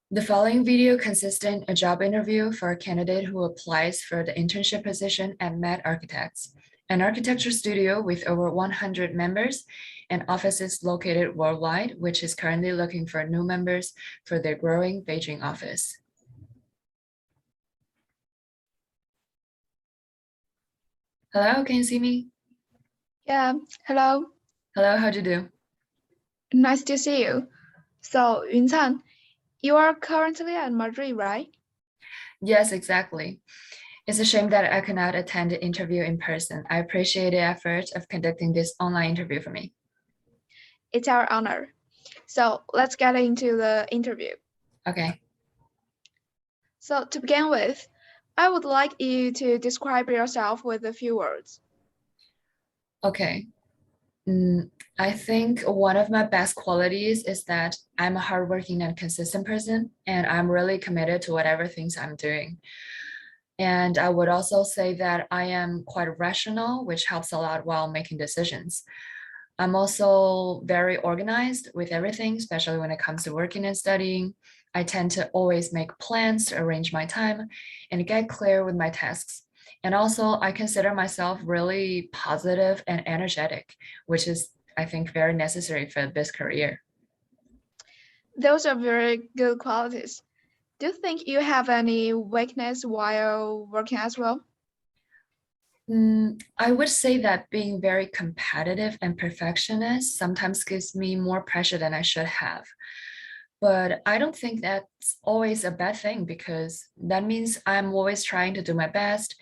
The following video consists in a job interview for a candidate who applies for the internship position at Met Architects, an architecture studio with over 100 members and offices located worldwide, which is currently looking for new members for their growing Beijing office. Hello, can you see me? Yeah, hello. Hello, how'd you do? Nice to see you. So, Yuncan, you are currently at Madrid, right? Yes, exactly. It's a shame that I cannot attend the interview in person. I appreciate the effort of conducting this online interview for me. It's our honor. So, let's get into the interview. Okay. So, to begin with, I would like you to describe yourself with a few words. Okay. I think one of my best qualities is that I'm a hardworking and consistent person, and I'm really committed to whatever things I'm doing. And I would also say that I am quite rational, which helps a lot while making decisions. I'm also very organized with everything, especially when it comes to working and studying. I tend to always make plans to arrange my time and get clear with my tasks. And also, I consider myself really positive and energetic, which is, I think, very necessary for this career. Those are very good qualities. Do you think you have any weakness while working as well? I would say that being very competitive and perfectionist sometimes gives me more pressure than I should have. But I don't think that's always a bad thing because that means I'm always trying to do my best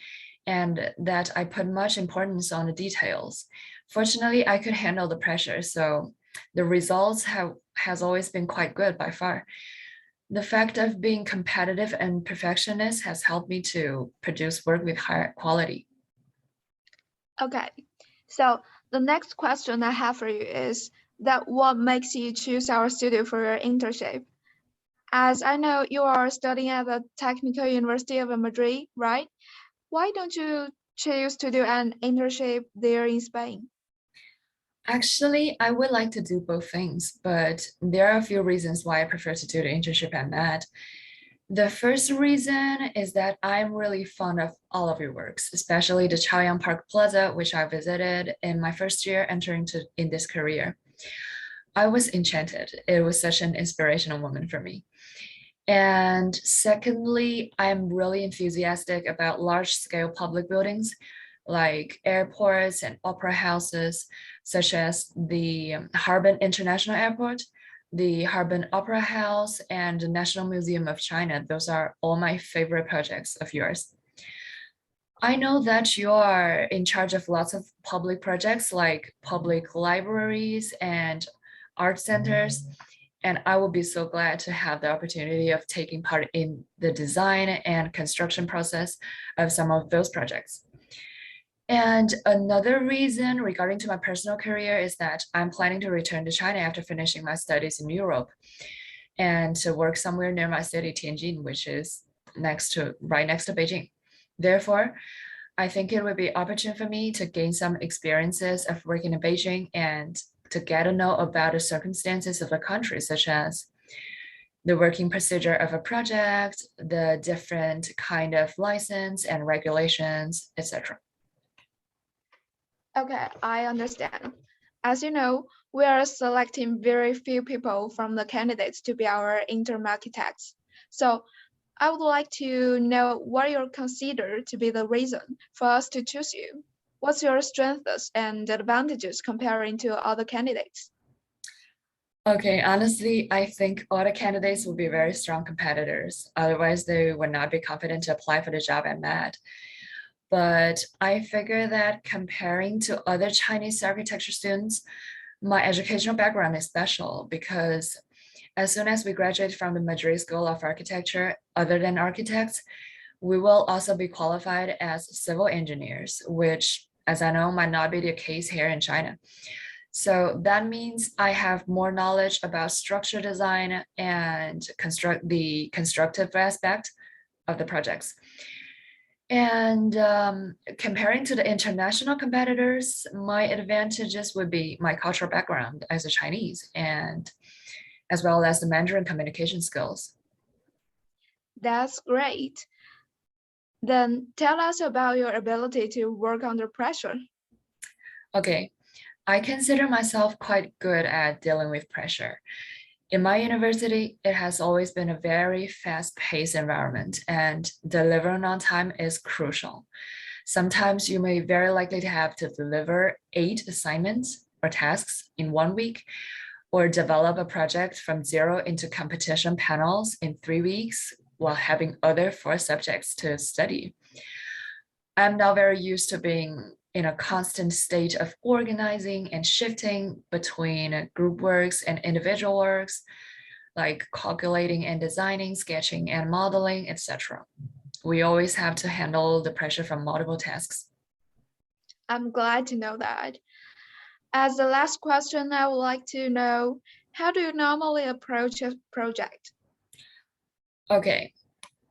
and that I put much importance on the details. Fortunately, I could handle the pressure, so the results have has always been quite good by far. The fact of being competitive and perfectionist has helped me to produce work with higher quality. Okay. So, the next question I have for you is that what makes you choose our studio for your internship? As I know you are studying at the Technical University of Madrid, right? Why don't you choose to do an internship there in Spain? Actually, I would like to do both things, but there are a few reasons why I prefer to do the internship at Med. The first reason is that I'm really fond of all of your works, especially the Chaoyang Park Plaza, which I visited in my first year entering in this career. I was enchanted. It was such an inspirational moment for me. And secondly, I'm really enthusiastic about large-scale public buildings like airports and opera houses, such as the Harbin International Airport, the Harbin Opera House, and the National Museum of China. Those are all my favorite projects of yours. I know that you are in charge of lots of public projects like public libraries and art centers, and I will be so glad to have the opportunity of taking part in the design and construction process of some of those projects. And another reason regarding to my personal career is that I'm planning to return to China after finishing my studies in Europe and to work somewhere near my city, Tianjin, which is right next to Beijing. Therefore, I think it would be opportune for me to gain some experiences of working in Beijing and to get to know about the circumstances of the country, such as the working procedure of a project, the different kind of license and regulations, etc. Okay, I understand. As you know, we are selecting very few people from the candidates to be our interim architects. So I would like to know what you consider to be the reason for us to choose you. What's your strengths and advantages comparing to other candidates? Okay, honestly, I think all the candidates will be very strong competitors. Otherwise, they would not be confident to apply for the job at MAD. But I figure that comparing to other Chinese architecture students, my educational background is special because as soon as we graduate from the Madrid School of Architecture, other than architects, we will also be qualified as civil engineers, which, as I know, might not be the case here in China. So that means I have more knowledge about structure design and the constructive aspect of the projects. And comparing to the international competitors, my advantages would be my cultural background as a Chinese and as well as the Mandarin communication skills. That's great. Then tell us about your ability to work under pressure. Okay, I consider myself quite good at dealing with pressure. In my university, it has always been a very fast-paced environment, and delivering on time is crucial. Sometimes you may very likely to have to deliver 8 assignments or tasks in 1 week, or develop a project from zero into competition panels in 3 weeks while having other 4 subjects to study. I'm now very used to being in a constant state of organizing and shifting between group works and individual works, like calculating and designing, sketching and modeling, etc. We always have to handle the pressure from multiple tasks. I'm glad to know that. As the last question, I would like to know, how do you normally approach a project? Okay,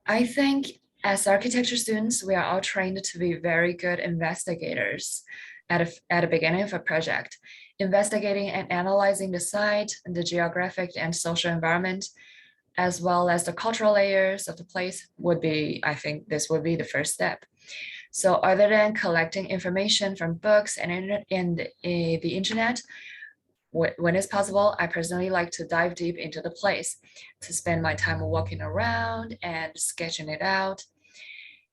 I think as architecture students, we are all trained to be very good investigators at the beginning of a project, investigating and analyzing the site, the geographic and social environment, as well as the cultural layers of the place would be, I think this would be the first step. So other than collecting information from books and the internet, when it's possible, I personally like to dive deep into the place, to spend my time walking around and sketching it out.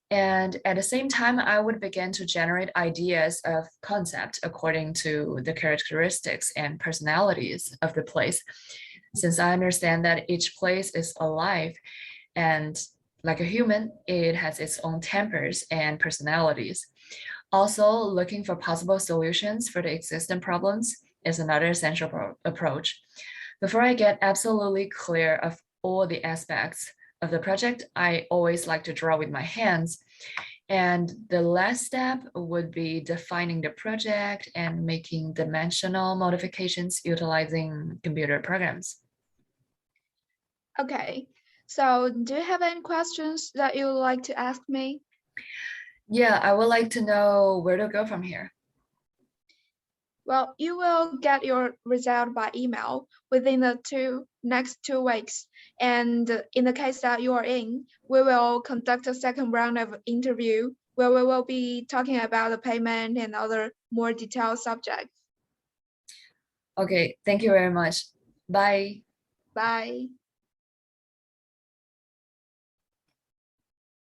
And at the same time, I would begin to generate ideas of concept according to the characteristics and personalities of the place, since I understand that each place is alive and like a human, it has its own tempers and personalities. Also, looking for possible solutions for the existing problems is another essential approach. Before I get absolutely clear of all the aspects of the project, I always like to draw with my hands. And the last step would be defining the project and making dimensional modifications utilizing computer programs. Okay, so do you have any questions that you would like to ask me? Yeah, I would like to know where to go from here. Well, you will get your result by email within the next 2 weeks. And in the case that you are in, we will conduct a second round of interview where we will be talking about the payment and other more detailed subjects. Okay, thank you very much. Bye. Bye.